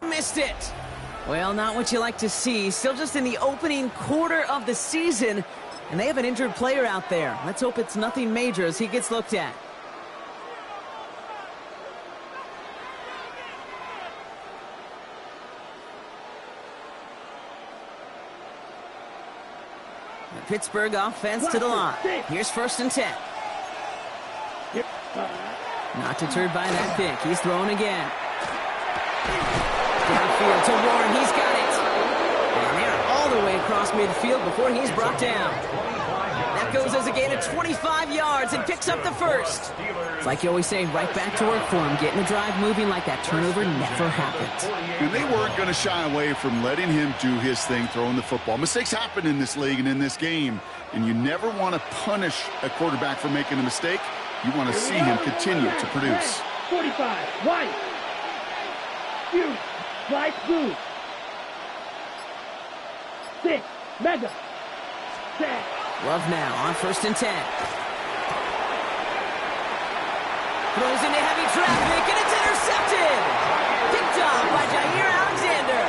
Missed it. Well, not what you like to see. Still just in the opening quarter of the season, and they have an injured player out there. Let's hope it's nothing major as he gets looked at. The Pittsburgh offense to the line. Here's 1st and 10. Not deterred by that pick. He's throwing again. Downfield to Warren. He's got it. And they're all the way across midfield before he's brought down. That goes as a gain of 25 yards and picks up the first. It's like you always say, right back to work for him. Getting the drive moving like that turnover never happened. And they weren't going to shy away from letting him do his thing, throwing the football. Mistakes happen in this league and in this game. And you never want to punish a quarterback for making a mistake. You want to see him continue to produce. 45, white. Huge, light blue. 6, mega. 7. Love now on 1st and 10. Throws into heavy traffic, and it's intercepted! Picked off by Jair Alexander.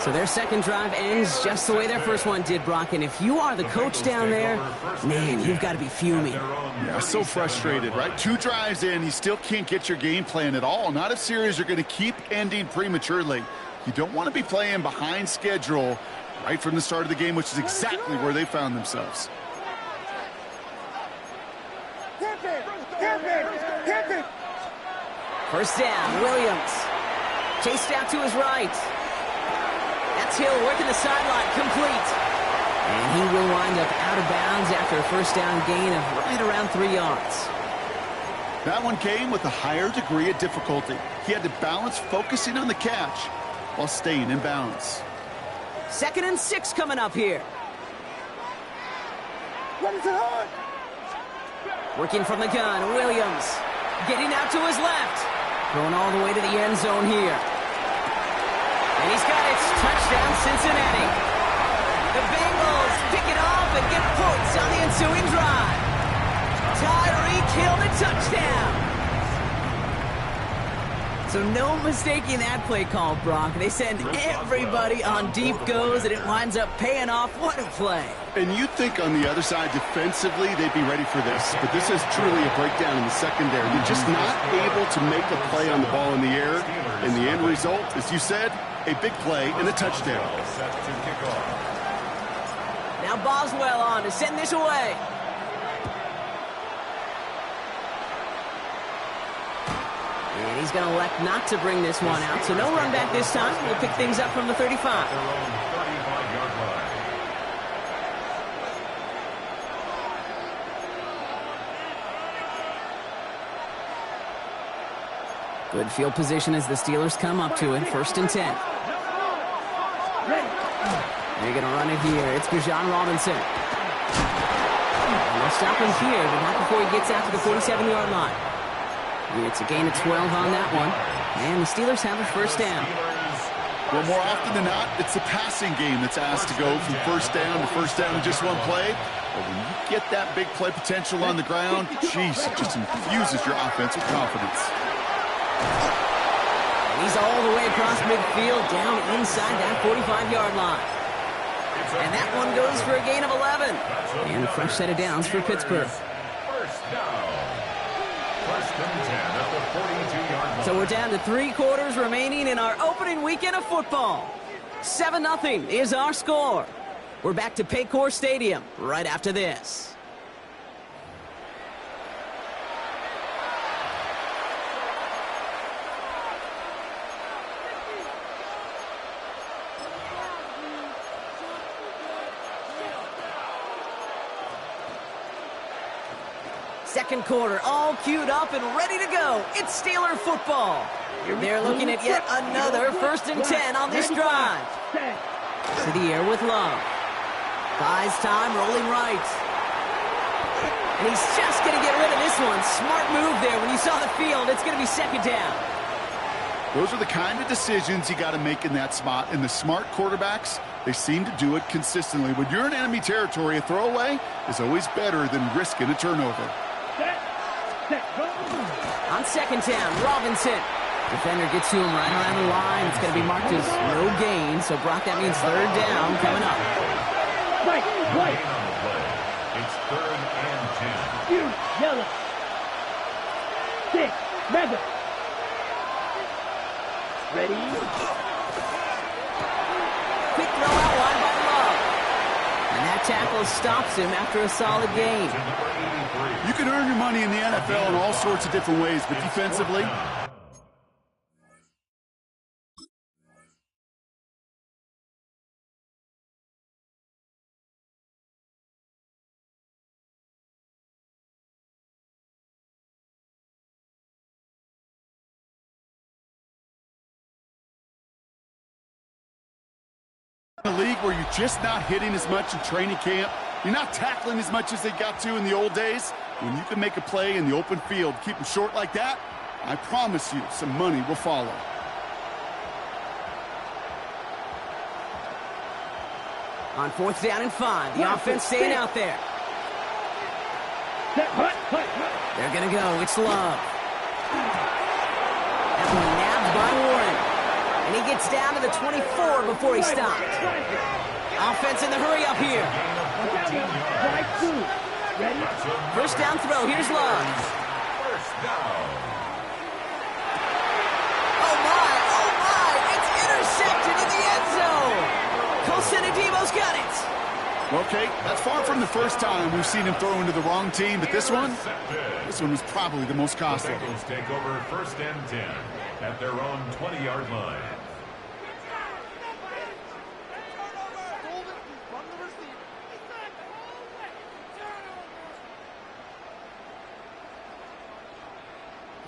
So their second drive ends just the way their first one did, Brock. And if you are the coach down there, man, you've got to be fuming. Yeah, so frustrated, right? 2 drives in, you still can't get your game plan at all. Not if series are going to keep ending prematurely. You don't want to be playing behind schedule right from the start of the game, which is exactly where they found themselves. First down, Williams. Chased out to his right. That's Hill working the sideline, complete. And he will wind up out of bounds after a first down gain of right around 3 yards. That one came with a higher degree of difficulty. He had to balance focusing on the catch while staying in bounds. 2nd and 6 coming up here. Working from the gun, Williams. Getting out to his left. Going all the way to the end zone here. And he's got it. Touchdown, Cincinnati. The Bengals pick it off and get points on the ensuing drive. Tyreek Hill, the touchdown. So no mistaking that play call, Brock. They send everybody on deep goes, and it winds up paying off. What a play. And you'd think on the other side, defensively, they'd be ready for this. But this is truly a breakdown in the secondary. They're just not able to make a play on the ball in the air. And the end result, as you said, a big play and a touchdown. Now Boswell on to send this away. And he's going to elect not to bring this one out. So no run back this time. We'll pick things up from the 35. Good field position as the Steelers come up to it. 1st and 10. They're going to run it here. It's Bijan Robinson. And they'll stop him here, but not before he gets out to the 47-yard line. It's a gain of 12 on that one. And the Steelers have a first down. Well, more often than not, it's the passing game that's asked to go from first down in just one play. But when you get that big play potential on the ground, geez, it just infuses your offense with confidence. And he's all the way across midfield, down inside that 45-yard line. And that one goes for a gain of 11. And a fresh set of downs for Pittsburgh. So we're down to 3 quarters remaining in our opening weekend of football. 7-0 is our score. We're back to Paycor Stadium right after this. Second quarter, all queued up and ready to go. It's Steeler football. They're looking at yet another 1st and 10 on this drive. To the air with Love. Buys time, rolling right. And he's just going to get rid of this one. Smart move there. When you saw the field, it's going to be 2nd down. Those are the kind of decisions you got to make in that spot. And the smart quarterbacks, they seem to do it consistently. When you're in enemy territory, a throwaway is always better than risking a turnover. On 2nd down, Robinson. Defender gets to him right around the line. It's going to be marked as no gain. So, Brock, that means third down coming up. Right. It's 3rd and 10. You, yellow. 6, Mega. Ready? Quick throw out wide by Love. And that tackle stops him after a solid gain. You can earn your money in the NFL in all sorts of different ways, but defensively, in a league where you're just not hitting as much in training camp, you're not tackling as much as they got to in the old days. When you can make a play in the open field, keep them short like that, I promise you some money will follow. On 4th down and 5, the offense staying out there. They're going to go. It's Love. That one nabbed by Warren. And he gets down to the 24 before he stopped. Offense in the hurry up here. First down throw. Here's Love. Oh, my. It's intercepted in the end zone. Colson Adebo's got it. Well, Kate, that's far from the first time we've seen him throw into the wrong team, but this one was probably the most costly. Bengals take over 1st and 10 at their own 20-yard line.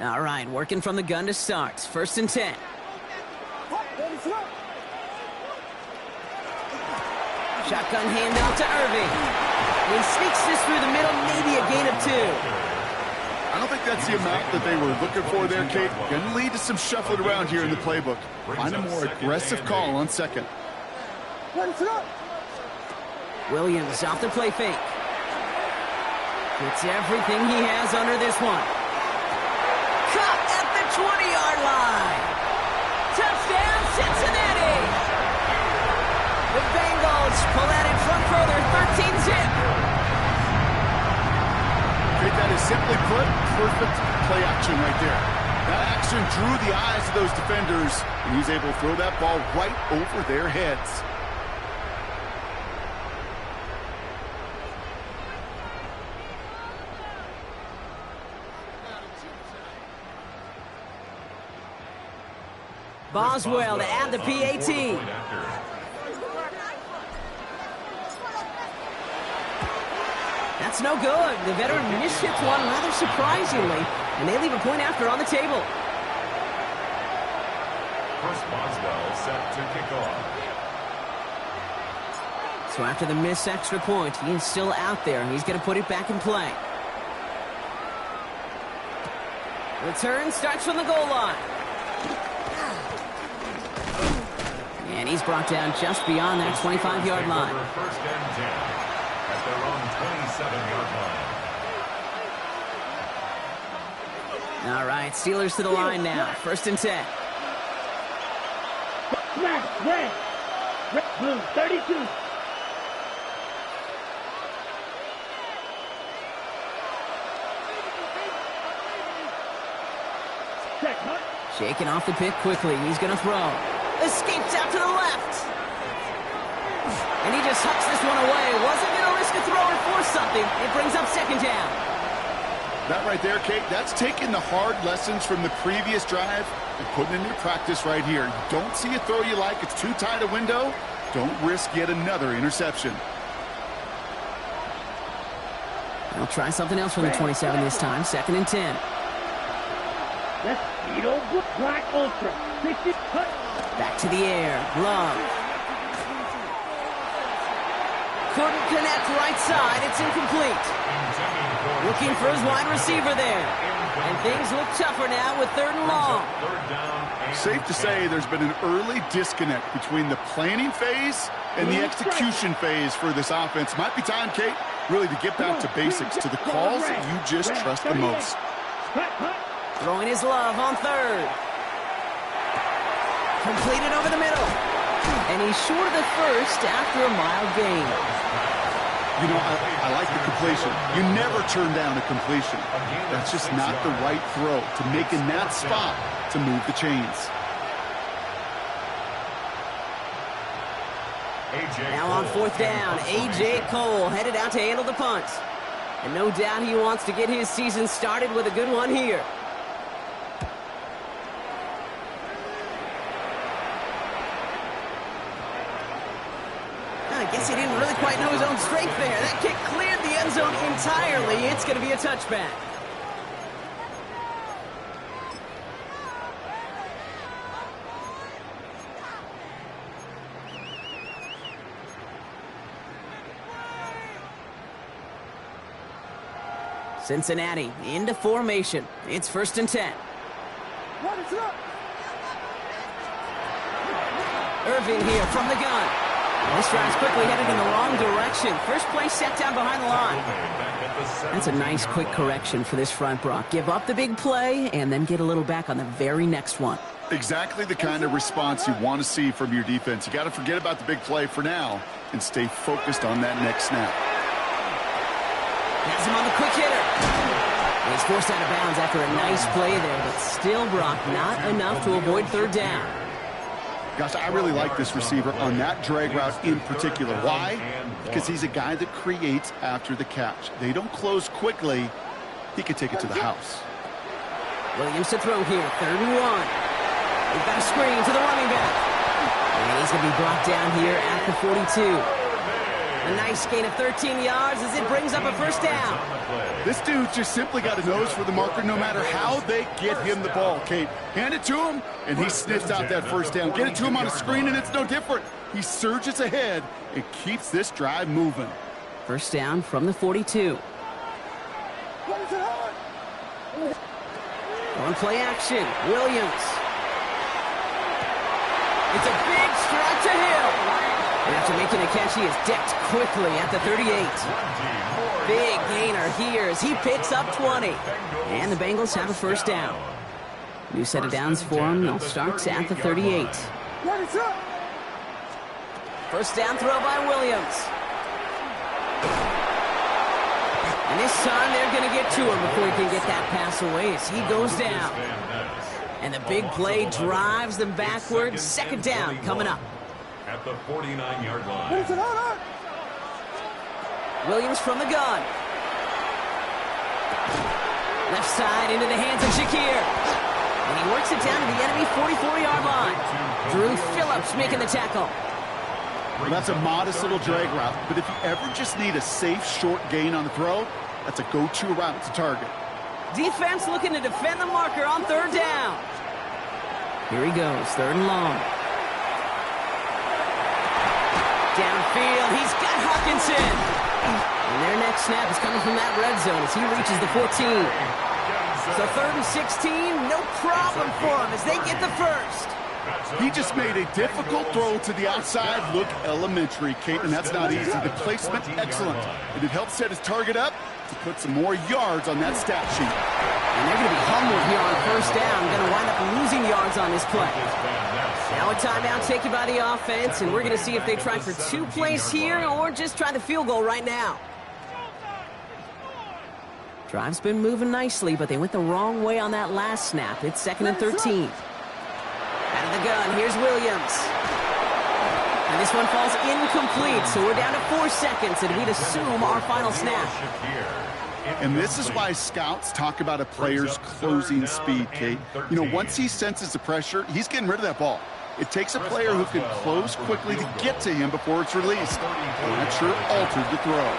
All right, working from the gun to start. 1st and 10. Shotgun handoff to Irving. He sneaks this through the middle, maybe a gain of 2. I don't think that's the amount that they were looking for there, Kate. Going to lead to some shuffling around here in the playbook. Find a more aggressive call on 2nd. Williams off the play fake. Gets everything he has under this one. Caught at the 20-yard line. Touchdown, Cincinnati. The Bengals pull that in front further, 13-zip. Okay, that is simply put, perfect play action right there. That action drew the eyes of those defenders, and he's able to throw that ball right over their heads. Boswell to add the PAT. That's no good. The veteran mishits one rather surprisingly, and they leave a point after on the table. First Boswell set to kick off. So after the missed extra point, he is still out there, and he's going to put it back in play. Return starts from the goal line. And he's brought down just beyond that 25-yard line. 1st and 10 at their own 27-yard line. All right, Steelers to the line now. 1st and 10. Red, blue, 32. Shaking off the pick quickly. He's going to throw. Escapes out to the left. And he just hucks this one away. Wasn't going to risk a throw or force something. It brings up 2nd down. That right there, Kate, that's taking the hard lessons from the previous drive and putting it into practice right here. You don't see a throw you like, it's too tight a window, don't risk yet another interception. They'll try something else from the 27 this time. 2nd and 10. That's Speedo Black Ultra. 60 cut. Back to the air. Love. Couldn't connect right side. It's incomplete. Looking for his wide receiver there. And things look tougher now with 3rd and long. Safe to say there's been an early disconnect between the planning phase and the execution phase for this offense. Might be time, Kate, really to get back to basics, to the calls that you just trust the most. Throwing his Love on 3rd. Completed over the middle. And he's short of the first after a mild gain. You know, I like the completion. You never turn down a completion. That's just not the right throw to make in that spot to move the chains. Now on fourth down, A.J. Cole headed out to handle the punt. And no doubt he wants to get his season started with a good one here. I guess he didn't really quite know his own strength there. That kick cleared the end zone entirely. It's going to be a touchback. Cincinnati into formation. It's 1st and 10. Irving here from the gun. This drive's quickly headed in the wrong direction. First play set down behind the line. That's a nice quick correction for this front, Brock. Give up the big play and then get a little back on the very next one. Exactly the kind of response you want to see from your defense. You got to forget about the big play for now and stay focused on that next snap. Has him on the quick hitter. He's forced out of bounds after a nice play there, but still, Brock, not enough to avoid 3rd down. Gosh, I really like this receiver on that drag route in particular. Why? Because he's a guy that creates after the catch. They don't close quickly. He could take it to the house. Williams to throw here, 3rd and 1. We've got a screen to the running back. And he's going to be brought down here at the 42. A nice gain of 13 yards as it brings up a 1st down. This dude just simply got a nose for the marker no matter how they get him the ball, Kate. Hand it to him, and he sniffs out that 1st down. Get it to him on a screen, and it's no different. He surges ahead and keeps this drive moving. 1st down from the 42. On play action, Williams. It's a big strike to Hill. And after making a catch, he is decked quickly at the 38. Big gainer here as he picks up 20. And the Bengals have a 1st down. New set of downs for him. They'll start at the 38. 1st down throw by Williams. And this time they're going to get to him before he can get that pass away as he goes down. And the big play drives them backwards. 2nd down coming up. At the 49-yard line. Williams from the gun. Left side into the hands of Shakir. And he works it down to the enemy 44-yard line. Drew Phillips making the tackle. Well, that's a modest little drag route, but if you ever just need a safe, short gain on the throw, that's a go-to route to target. Defense looking to defend the marker on 3rd down. Here he goes, 3rd and long. Downfield, he's got Hawkinson. And their next snap is coming from that red zone as he reaches the 14. So 3rd and 16, no problem for him as they get the 1st. He just made a difficult throw to the outside look elementary, Kate, and that's not easy. The placement, excellent. And it helped set his target up to put some more yards on that stat sheet. And they're going to be humbled here on 1st down. Going to wind up losing yards on this play. Now a timeout taken by the offense, and we're going to see if they try for 2 plays here or just try the field goal right now. Drive's been moving nicely, but they went the wrong way on that last snap. It's 2nd and 13. Out of the gun, here's Williams. And this one falls incomplete, so we're down to 4 seconds, and we'd assume our final snap. And this is why scouts talk about a player's closing speed, Kate. You know, once he senses the pressure, he's getting rid of that ball. It takes a player who can close quickly to get to him before it's released. And that sure altered the throw.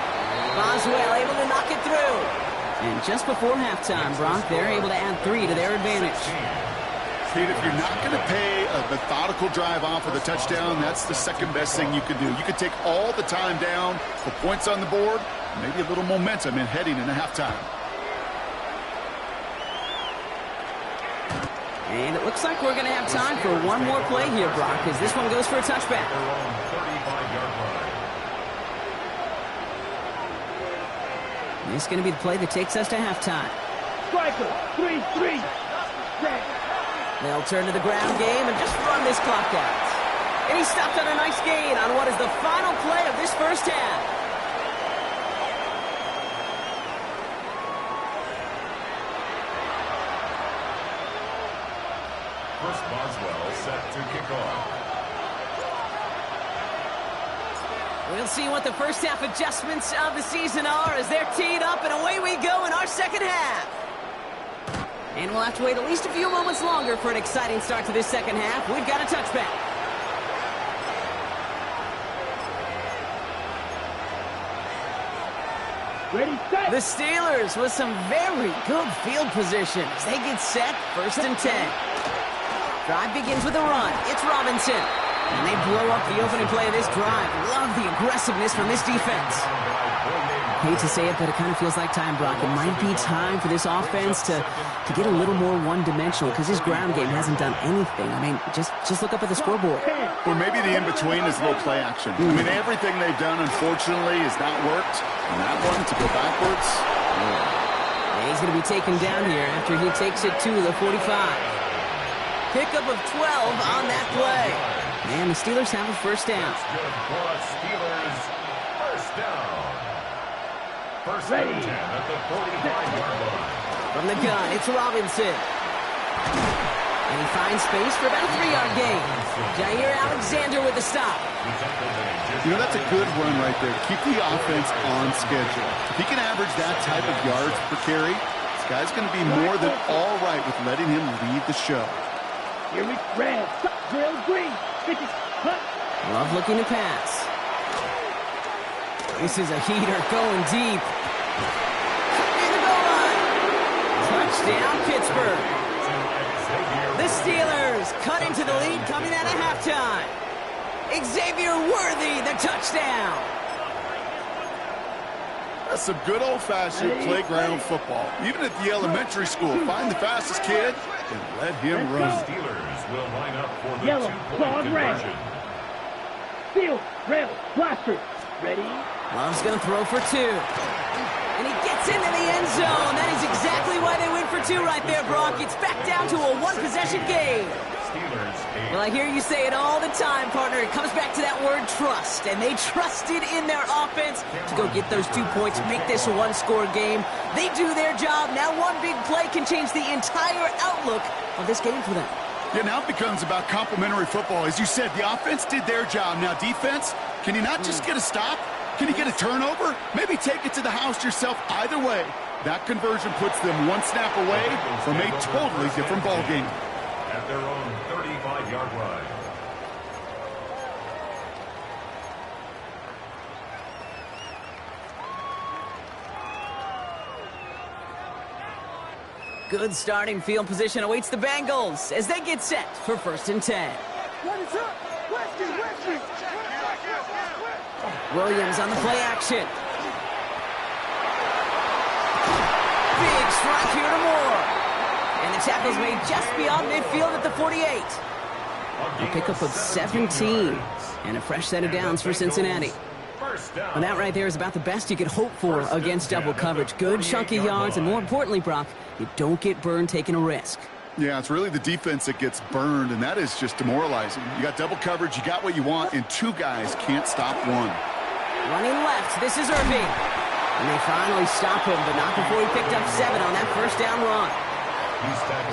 Boswell able to knock it through. And just before halftime, Brock, they're able to add 3 to their advantage. Kate, if you're not going to pay a methodical drive off with a touchdown, that's the second best thing you can do. You could take all the time down, put points on the board, maybe a little momentum in heading into halftime. And it looks like we're going to have time for one more play here, Brock, as this one goes for a touchback. This is going to be the play that takes us to halftime. Striker, 3-3. Set. They'll turn to the ground game and just run this clock out. And he stopped on a nice gain on what is the final play of this first half. First Boswell set to kick off. We'll see what the first half adjustments of the season are as they're teed up, and away we go in our second half. And we'll have to wait at least a few moments longer for an exciting start to this second half. We've got a touchback. Ready, set. The Steelers with some very good field position as they get set, 1st and 10. Drive begins with a run. It's Robinson. And they blow up the opening play of this drive. Love the aggressiveness from this defense. Hate to say it, but it kind of feels like time, Brock. It might be time for this offense to get a little more one-dimensional because his ground game hasn't done anything. I mean, just look up at the scoreboard. Or maybe the in-between is a little play action. I mean, everything they've done, unfortunately, has not worked. And that one to go backwards. Yeah, he's going to be taken down here after he takes it to the 45. Pickup of 12 on that play. And the Steelers have a first down. That's good for the Steelers. First down. First Ready. and 10 at the 45-yard line. From the gun, it's Robinson. And he finds space for about a 3-yard gain. Jair Alexander with the stop. You know, that's a good run right there. Keep the offense on schedule. If he can average that type of yards per carry, this guy's going to be more than all right with letting him lead the show. Here we red. Drill green. Cut. Love looking to pass. This is a heater going deep. In the goal line. Touchdown, Pittsburgh. The Steelers cut into the lead coming out of halftime. Xavier Worthy, the touchdown. That's some good old-fashioned playground football. Even at the elementary school, find the fastest kid and let him run. Steelers will line up for the Yellow, two-point clawed red. conversion. Field, rail, blaster. Ready? Love's going to throw for 2. And he gets into the end zone. That is exactly why they went for 2 right there, Brock. It's back down to a one-possession game. Steelers, Well, I hear you say it all the time, partner. It comes back to that word trust. And they trusted in their offense to go get those 2 points, make this a one-score game. They do their job. Now one big play can change the entire outlook of this game for them. Yeah, now it becomes about complementary football. As you said, the offense did their job. Now defense, can you not just get a stop? Can you get a turnover? Maybe take it to the house yourself. Either way, that conversion puts them one snap away from a totally different ball game. at their own 35-yard line. Good starting field position awaits the Bengals as they get set for 1st and 10. Williams on the play action. Big strike here to Moore. And the tackle's made just beyond midfield at the 48. A pickup of 17. And a fresh set of downs for Cincinnati. And that right there is about the best you could hope for against double coverage. Good chunky yards, and more importantly, Brock, you don't get burned taking a risk. Yeah, it's really the defense that gets burned, and that is just demoralizing. You got double coverage, you got what you want, and two guys can't stop one. Running left, this is Irving. And they finally stop him, but not before he picked up 7 on that first down run.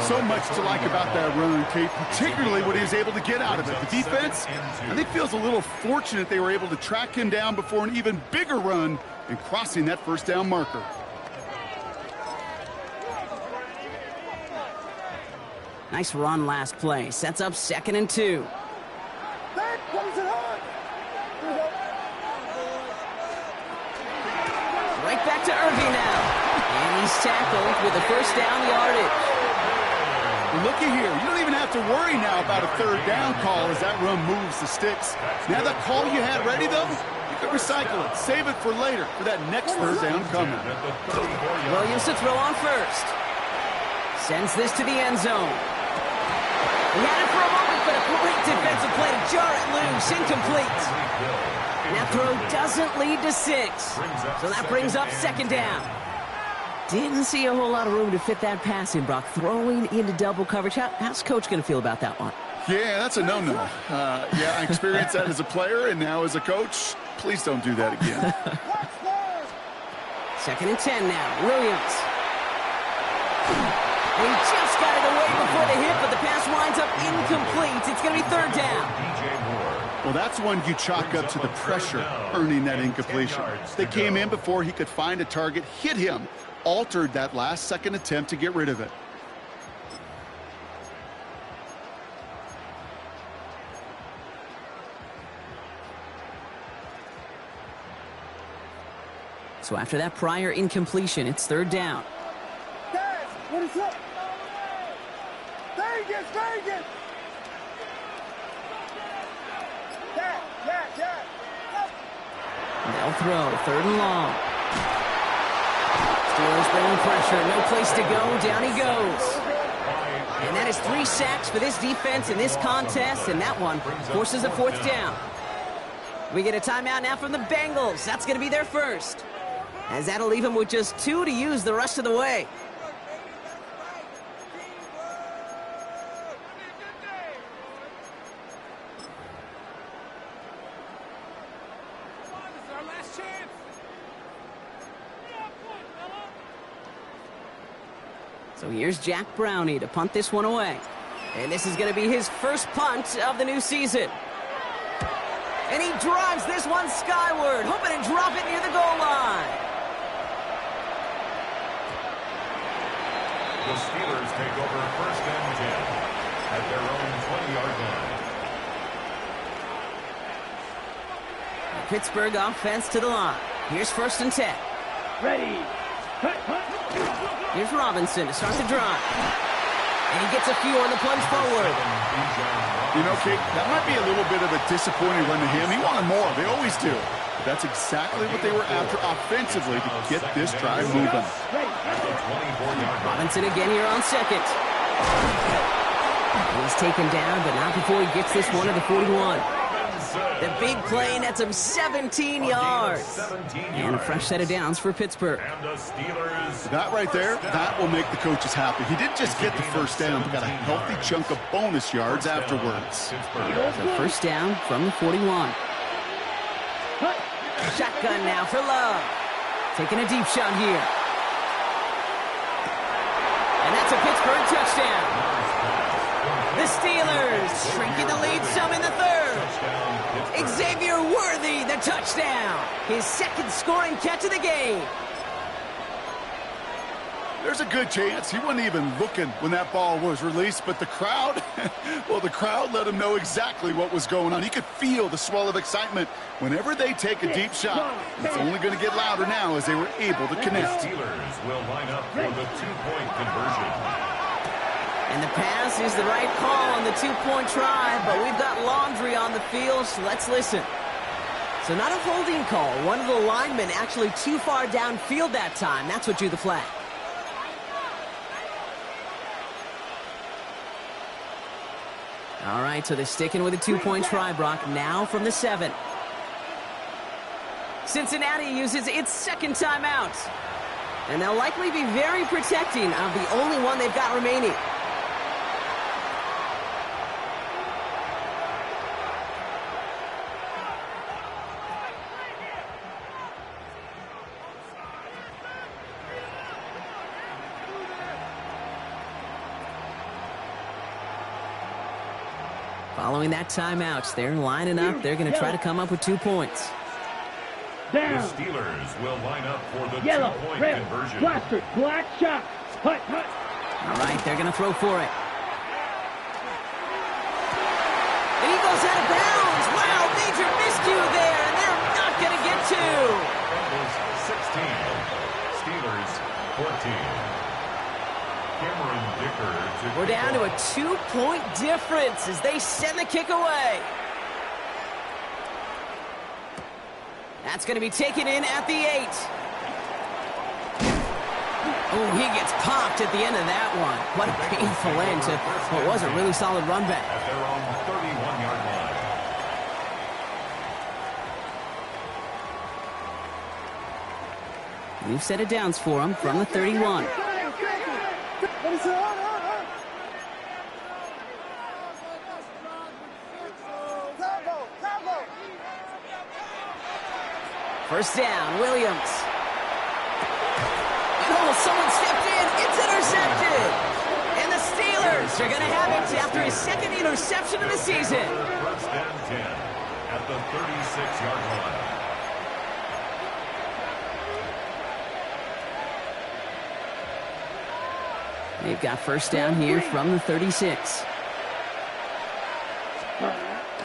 So much to like about that run, Kate, particularly what he was able to get out of it. The defense, I think, feels a little fortunate they were able to track him down before an even bigger run and crossing that first down marker. Nice run last play. Sets up 2nd and 2. Right back to Irving now. And he's tackled with a first down yardage. Looky here. You don't even have to worry now about a third down call as that run moves the sticks. Now that call you had ready, though, you can recycle it. Save it for later for that next third down coming. Williams to throw on first. Sends this to the end zone. He had it for a moment, but a great defensive play to jar it loose. Incomplete. And that throw doesn't lead to 6. So that brings up 2nd down. Didn't see a whole lot of room to fit that pass in, Brock. Throwing into double coverage. How's Coach going to feel about that one? Yeah, that's a no-no. Yeah, I experienced that as a player, and now as a coach, please don't do that again. 2nd and 10 now. Williams. And he just got it away before the hit, but the pass winds up incomplete. It's going to be 3rd down. Well, that's one you chalk up to the pressure earning that incompletion. They came in before he could find a target, hit him, altered that last second attempt to get rid of it. So after that prior incompletion, it's 3rd down. Guys, what is up? Vegas, Vegas! They'll throw. 3rd and long. Steelers bringing pressure. No place to go. Down he goes. And that is 3 sacks for this defense in this contest, and that one forces a 4th down. We get a timeout now from the Bengals. That's going to be their first, as that'll leave them with just 2 to use the rest of the way. So here's Jack Brownie to punt this one away. And this is going to be his first punt of the new season. And he drives this one skyward, hoping to drop it near the goal line. The Steelers take over 1st and 10 at their own 20-yard line. The Pittsburgh offense to the line. Here's 1st and 10. Ready. Cut. Here's Robinson to start the drive. And he gets a few on the plunge forward. You know, Kate, that might be a little bit of a disappointing run to him. He wanted more. They always do. But that's exactly what they were after offensively to get this drive moving. Robinson again here on 2nd. He's taken down, but not before he gets this one to the 41. The big play nets him 17 yards. And a fresh set of downs for Pittsburgh. That right there, that will make the coaches happy. He didn't just get the 1st down, but got a healthy chunk of bonus yards afterwards. So 1st down from the 41. Shotgun now for Love. Taking a deep shot here. And that's a Pittsburgh touchdown. The Steelers shrinking the lead some in the 3rd. Xavier Worthy, the touchdown. His 2nd scoring catch of the game. There's a good chance he wasn't even looking when that ball was released, but the crowd, well, the crowd let him know exactly what was going on. He could feel the swell of excitement whenever they take a deep shot. It's only going to get louder now as they were able to connect. The Steelers will line up for the 2-point conversion. And the pass is the right call on the 2-point try, but we've got laundry on the field, so let's listen. So not a holding call. One of the linemen actually too far downfield that time. That's what drew the flag. All right, so they're sticking with a 2-point try, Brock, now from the 7. Cincinnati uses its 2nd timeout. And they'll likely be very protecting of the only one they've got remaining. Following that timeout, they're lining up. They're going to try to come up with 2 points. Down. The Steelers will line up for the Yellow, 2-point red, conversion. blaster, black shot. Hut. All right, they're going to throw for it. And he goes out of bounds. Wow, major miscue there, and they're not going to get 2. Bengals 16, Steelers 14. Cameron Dicker to We're down to a 2-point difference as they send the kick away. That's going to be taken in at the 8. Oh, he gets popped at the end of that one. What a painful end to what was a really solid run back. at their own 31-yard line. New set of downs for him from the 31. First down, Williams. Oh, someone stepped in. It's intercepted. And the Steelers are going to have it after his second interception of the season. First and 10 at the 36-yard line. They've got first down here from the 36.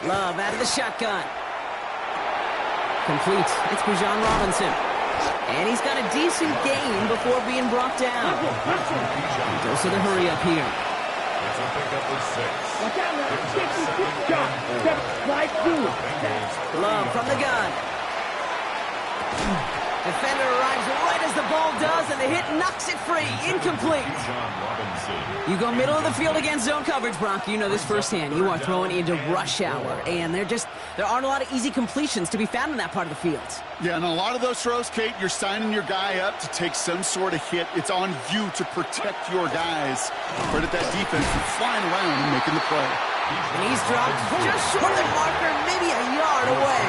Love out of the shotgun. Complete. It's Bijan Robinson. And he's got a decent gain before being brought down. He goes to the hurry up here. It's a pickup of 6. Watch out now. Love from the gun. Defender arrives right as the ball does, and the hit knocks it free. Incomplete. You go middle of the field against zone coverage, Bronco. You know this firsthand. You are throwing into rush hour, and there aren't a lot of easy completions to be found in that part of the field. Yeah, and a lot of those throws, Kate, you're signing your guy up to take some sort of hit. It's on you to protect your guys. Credit that defense for flying around and making the play. And he's dropped just short of the marker, maybe a yard away.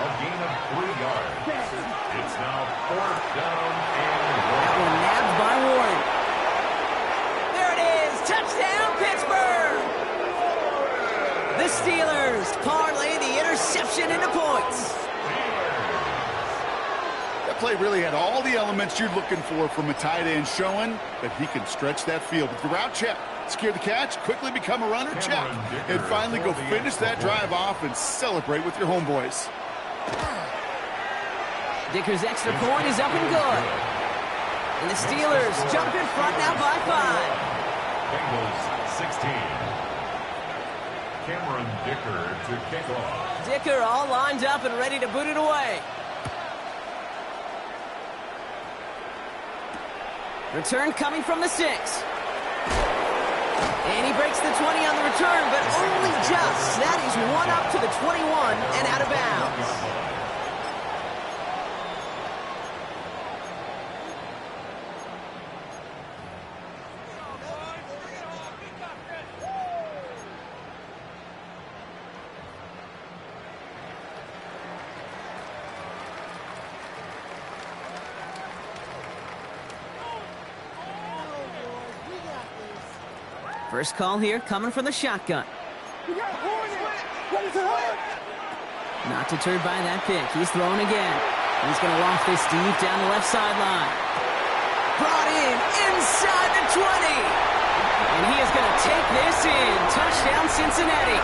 A gain of 3 yards. It's now 4th down and That one nabbed by Warren. There it is. Touchdown, Pittsburgh. The Steelers parlay the interception into points. That play really had all the elements you're looking for from a tight end, showing that he can stretch that field. With the route check, secure the catch, quickly become a runner, check, and finally go finish that drive off and celebrate with your homeboys. Dicker's extra point is up and good. And the Steelers jump in front now by 5. Bengals 16. Cameron Dicker to kick off. Dicker all lined up and ready to boot it away. Return coming from the 6. And he breaks the 20 on the return, but only just. That is one up to the 21 and out of bounds. First call here coming from the shotgun. Not deterred by that pick. He's throwing again. He's going to loft this deep down the left sideline. Brought in inside the 20. And he is going to take this in. Touchdown, Cincinnati.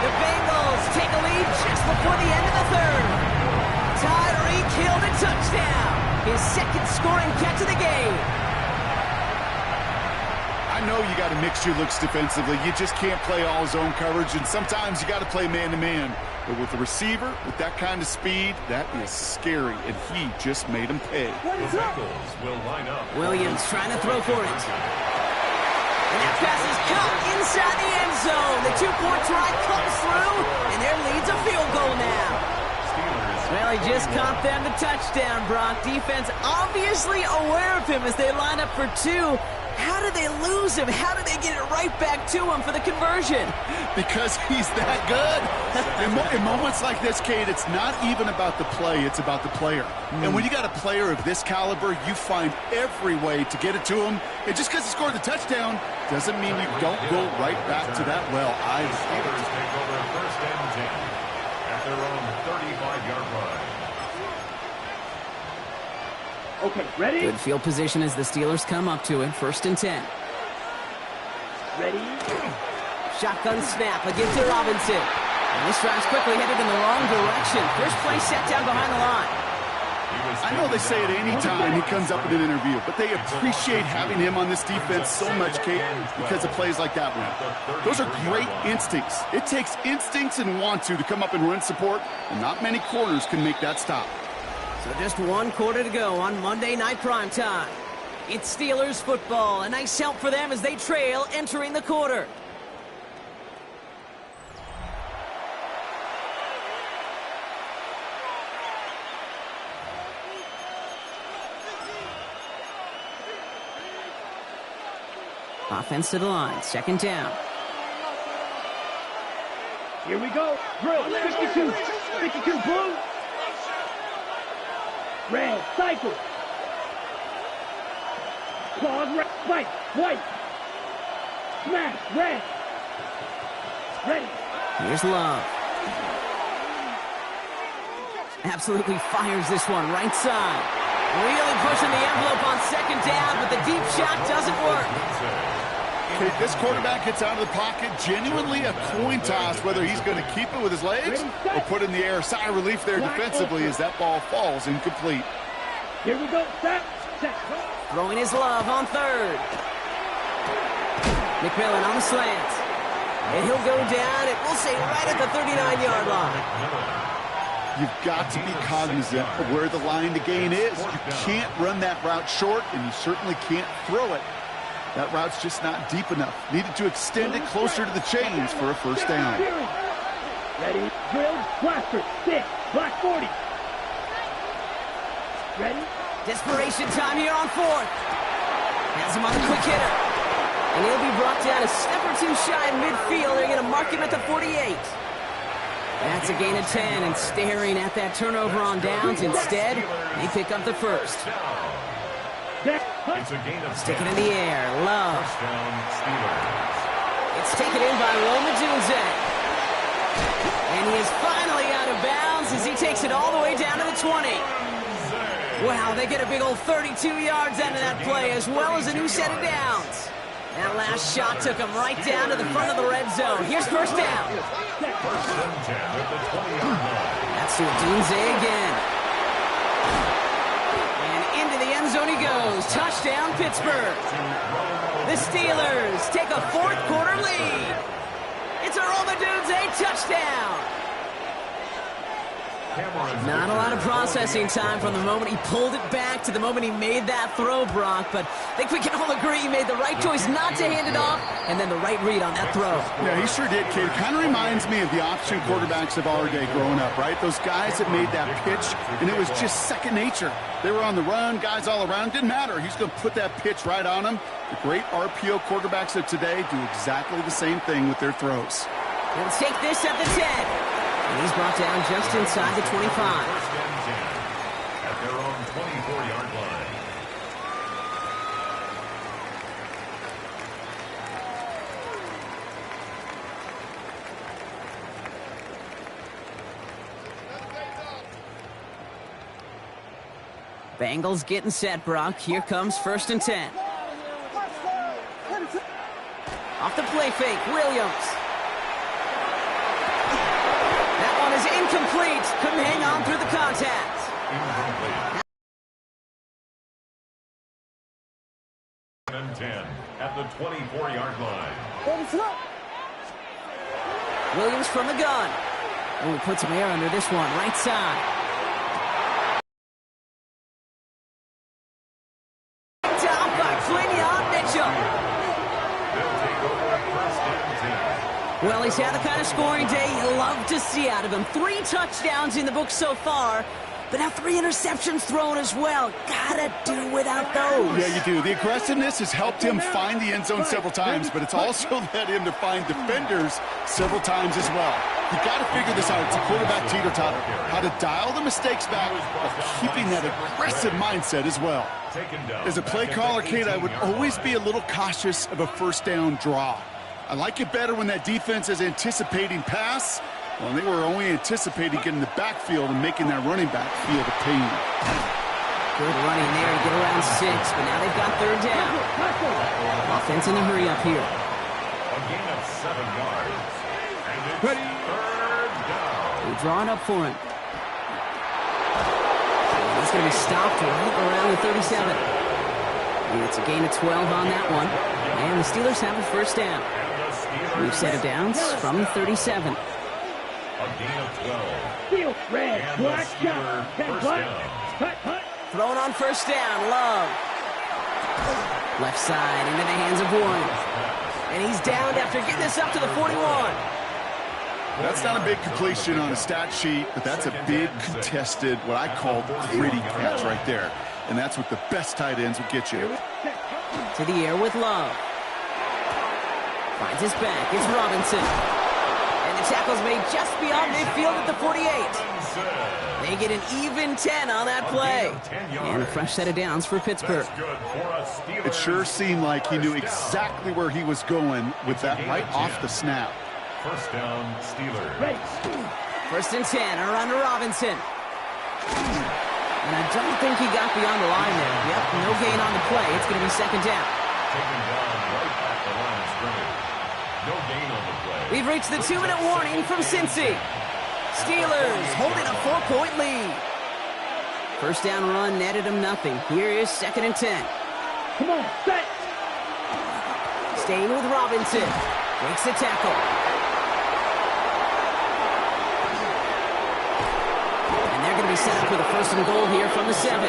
The Bengals take a lead just before the end of the third. Tyreek Hill to touchdown. His second scoring catch of the game. I know you got to mix your looks defensively. You just can't play all zone coverage, and sometimes you got to play man-to-man. But with the receiver, with that kind of speed, that is scary, and he just made him pay. The Bengals will line up. Williams trying to throw for it. And that pass is caught inside the end zone. The two-point try comes through, and their lead's a field goal now. Well, he just caught them the touchdown, Brock. Defense obviously aware of him as they line up for 2. How did they lose him? How did they get it right back to him for the conversion? Because he's that good. In moments like this, Kate, it's not even about the play, it's about the player. And when you got a player of this caliber, you find every way to get it to him. And just because he scored the touchdown doesn't mean you don't go right back to that well. Steelers take over first and 10 at their own 35-yard line. Okay, ready? Good field position as the Steelers come up to it. First and 10. Ready? Shotgun snap against Robinson. And this drive's quickly headed in the wrong direction. First play set down behind the line. I know they say it any time he comes up in an interview, but they appreciate having him on this defense so much, Kate, because of plays like that one. Those are great instincts. It takes instincts and want to come up and run support, and not many corners can make that stop. So just 1 quarter to go on Monday Night Primetime. It's Steelers football. A nice help for them as they trail entering the quarter. Offense to the line. Second down. Here we go. Drill. 52. 52 blue. Red. Cycle. Claws. Red. White. White. Smash. Red. Ready. Here's Love. Absolutely fires this one right side. Really pushing the envelope on second down, but the deep shot doesn't work. Okay, this quarterback gets out of the pocket, genuinely a coin toss, whether he's going to keep it with his legs or put it in the air. Sigh of relief there defensively as that ball falls incomplete. Here we go. Set. Throwing his Love on third. McMillan on the slant. And he'll go down, and we'll say right at the 39-yard line. You've got to be cognizant of where the line to gain is. You can't run that route short, and you certainly can't throw it. That route's just not deep enough. Needed to extend it closer to the chains for a first down. Ready, drill, blaster, stick, black 40. Ready? Desperation time here on fourth. Has him on the quick hitter. And he'll be brought down a step or two shy of midfield. They're going to mark him at the 48. That's a gain of 10, and staring at that turnover on downs instead, they pick up the first. It's a gain of 10. Stick it in the air. Love. First down, Steelers. It's taken in by Roma Dunze. And he is finally out of bounds as he takes it all the way down to the 20. Wow, they get a big old 32 yards out of that play, as well as a new set of downs. That last shot took him right down to the front of the red zone. Here's first down. First and 10 at the 20-yard line. That's to Dunze again. And into the end zone he goes. Touchdown, Pittsburgh. The Steelers take a fourth quarter lead. It's a Roma Dunze touchdown. Not a lot of processing time from the moment he pulled it back to the moment he made that throw, Brock, but I think we can all agree he made the right choice not to hand it off, and then the right read on that throw. Yeah, he sure did, kid. Kind of reminds me of the option quarterbacks of our day growing up, right? Those guys that made that pitch, and it was just second nature. They were on the run, guys all around. Didn't matter. He's going to put that pitch right on them. The great RPO quarterbacks of today do exactly the same thing with their throws. He'll take this at the 10. And he's brought down just inside the 25. First and 10 at their own 24-yard line. Bengals getting set, Brock. Here comes first and 10. Off the play fake, Williams. That one is incomplete. Couldn't hang on through the contact. Incomplete. And 10 at the 24-yard line. Williams from the gun. Oh, he puts some air under this one, right side. Down by Quinion Mitchell. Well, he's had the kind of scoring day you love to see out of him. 3 touchdowns in the book so far, but now 3 interceptions thrown as well. Gotta do without those. Yeah, you do. The aggressiveness has helped him find the end zone several times, but it's also led him to find defenders several times as well. You've got to figure this out. It's a quarterback teeter-totter. How to dial the mistakes back while keeping that aggressive mindset as well. As a play caller, Kate, I would always be a little cautious of a first down draw. I like it better when that defense is anticipating pass. Well, they were only anticipating getting the backfield and making that running back feel the pain. Good running there to get around 6, but now they've got third down. Offense in a hurry up here. A gain of 7 yards. And it's third down. They draw it up for him. He's going to be stopped right around the 37. And it's a gain of 12 on that one. And the Steelers have a first down. New set of downs from the 37. A gain of 12. Steel, red, And black, the Steeler shot, first black, down. cut. Thrown on first down, Love. Left side into the hands of Warren. And he's downed after getting this up to the 41. That's not a big completion on a stat sheet, but that's a big contested, what I call gritty catch right there. And that's what the best tight ends would get you. To the air with Love. Finds his back. It's Robinson. And the tackle's made just beyond midfield at the 48. They get an even 10 on that play. And a fresh set of downs for Pittsburgh. It sure seemed like he knew exactly where he was going with that right off the snap. First down, Steelers. First and 10, around to Robinson. And I don't think he got beyond the line there. Yep, no gain on the play. It's going to be second down. Taken down right at the line of scrimmage. No gain on the play. We've reached the 2-minute warning from Cincy. Steelers holding a 4-point lead. First down run netted him nothing. Here is second and 10. Come on, set. Staying with Robinson. Breaks the tackle. And they're going to be set up with a first and goal here from the 7.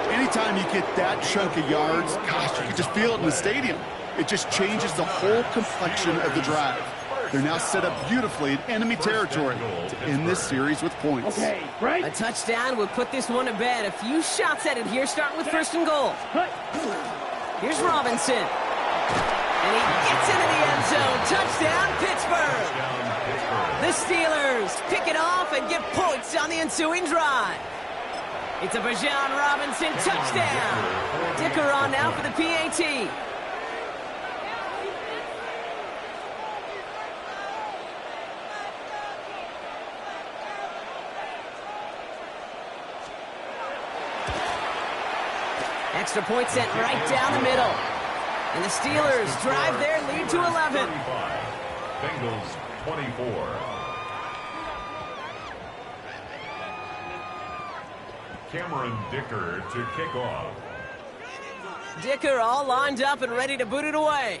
Anytime you get that chunk of yards, gosh, you can just feel it in the stadium. It just changes the whole complexion of the drive. They're now set up beautifully in enemy territory to end this series with points. Okay, right. A touchdown would put this one to bed. A few shots at it here, starting with first and goal. Here's Robinson. And he gets into the end zone. Touchdown, Pittsburgh. The Steelers pick it off and get points on the ensuing drive. It's a Bijan Robinson touchdown. Dicker on now for the PAT. Extra point sent right down the middle. And the Steelers drive their lead to 11. Bengals 24. Cameron Dicker to kick off. Dicker all lined up and ready to boot it away.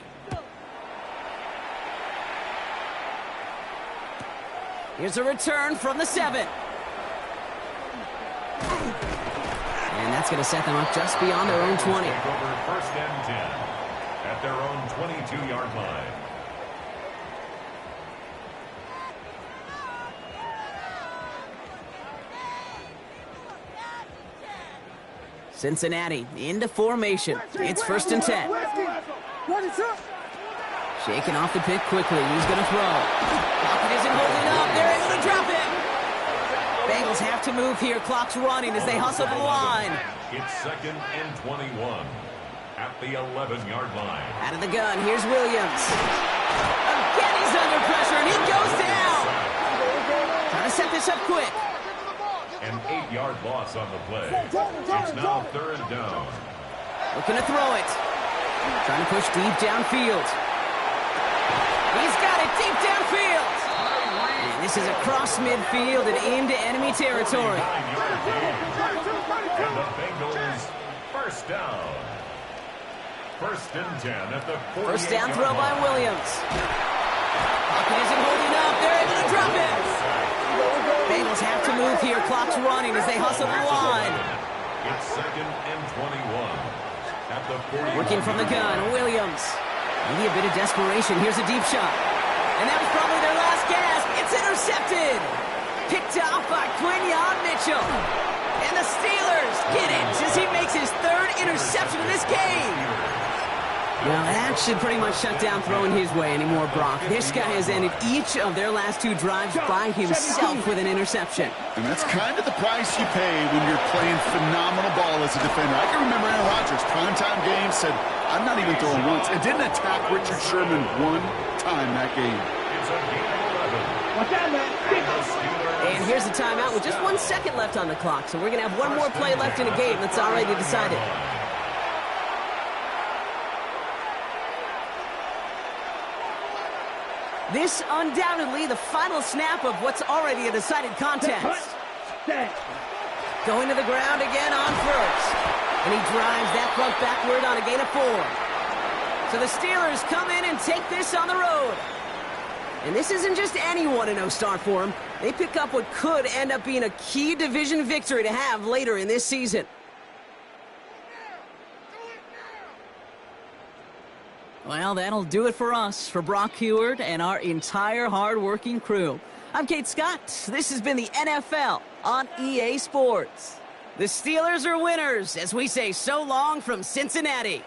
Here's a return from the 7. And that's going to set them up just beyond their own 20. Take over first and 10 at their own 22-yard line. Cincinnati into formation. It's first and 10. Shaking off the pick quickly. He's going to throw. Pocket isn't holding up. They're able to drop it. Bengals have to move here. Clock's running as they hustle the line. It's second and 21 at the 11-yard line. Out of the gun, here's Williams. Again, he's under pressure, and he goes down. Trying to set this up quick. An 8-yard loss on the play. It's now third down. Looking to throw it. Trying to push deep downfield. He's got it deep downfield. And this is across midfield and into enemy territory. 9-yard gain. And the Bengals first down. First and 10 at the 48-yard line. First down throw by Williams. Pocket isn't holding up. They're able to drop it. Bengals have to move here. Clock's running as they hustle the line. It's second and 21 at the 40. Working from the gun, Williams. Maybe a bit of desperation. Here's a deep shot. And that was probably their last gasp. It's intercepted. Picked off by Quinyon Mitchell. And the Steelers get it as he makes his third interception in this game. Well, that should pretty much shut down throwing his way anymore, Brock. This guy has ended each of their last 2 drives by himself with an interception. And that's kind of the price you pay when you're playing phenomenal ball as a defender. I can remember Aaron Rodgers, primetime game, said, I'm not even throwing once, and didn't attack Richard Sherman one time that game. It's a game of 11. Watch out, man. And here's the timeout with just 1 second left on the clock. So we're going to have one more play left in a game that's already decided. This undoubtedly the final snap of what's already a decided contest. Going to the ground again on first. And he drives that puck backward on a gain of 4. So the Steelers come in and take this on the road. And this isn't just any 1-0 start for them. They pick up what could end up being a key division victory to have later in this season. Well, that'll do it for us, for Brock Heward and our entire hard-working crew. I'm Kate Scott. This has been the NFL on EA Sports. The Steelers are winners as we say so long from Cincinnati.